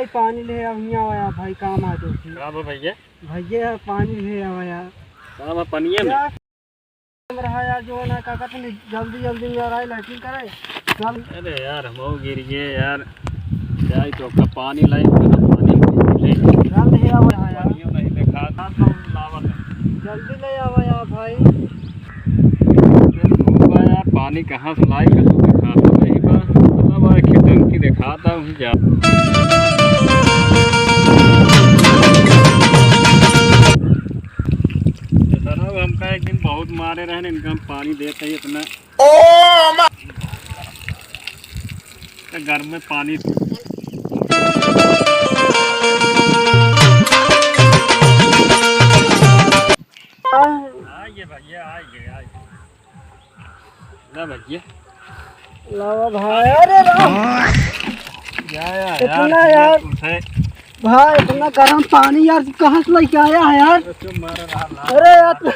भाई पानी ले आया भाई काम आ दो भैया भैया पानी ले आया काम है पनिया में रहा यार जो ना का तुम जल्दी जल्दी में यार लैट्रिन करे चल। अरे यार हम गिर गए यार क्या ही तो का पानी लाई पानी जल्दी ले आओ यार नहीं देखा था तो लावत जल्दी ले आओ यार भाई यार पानी कहाँ से लाई कर दिखा तो नहीं बा मतलब बार खिटन की दिखाता हूँ जा हमका एक दिन बहुत मारे रहे इनका हम पानी देते ही इतना घर में पानी आइए भैया आइए भैया लावा भाई अरे इतना यार भाई इतना गर्म पानी यार कहाँ से लेके आया है यार। अरे यार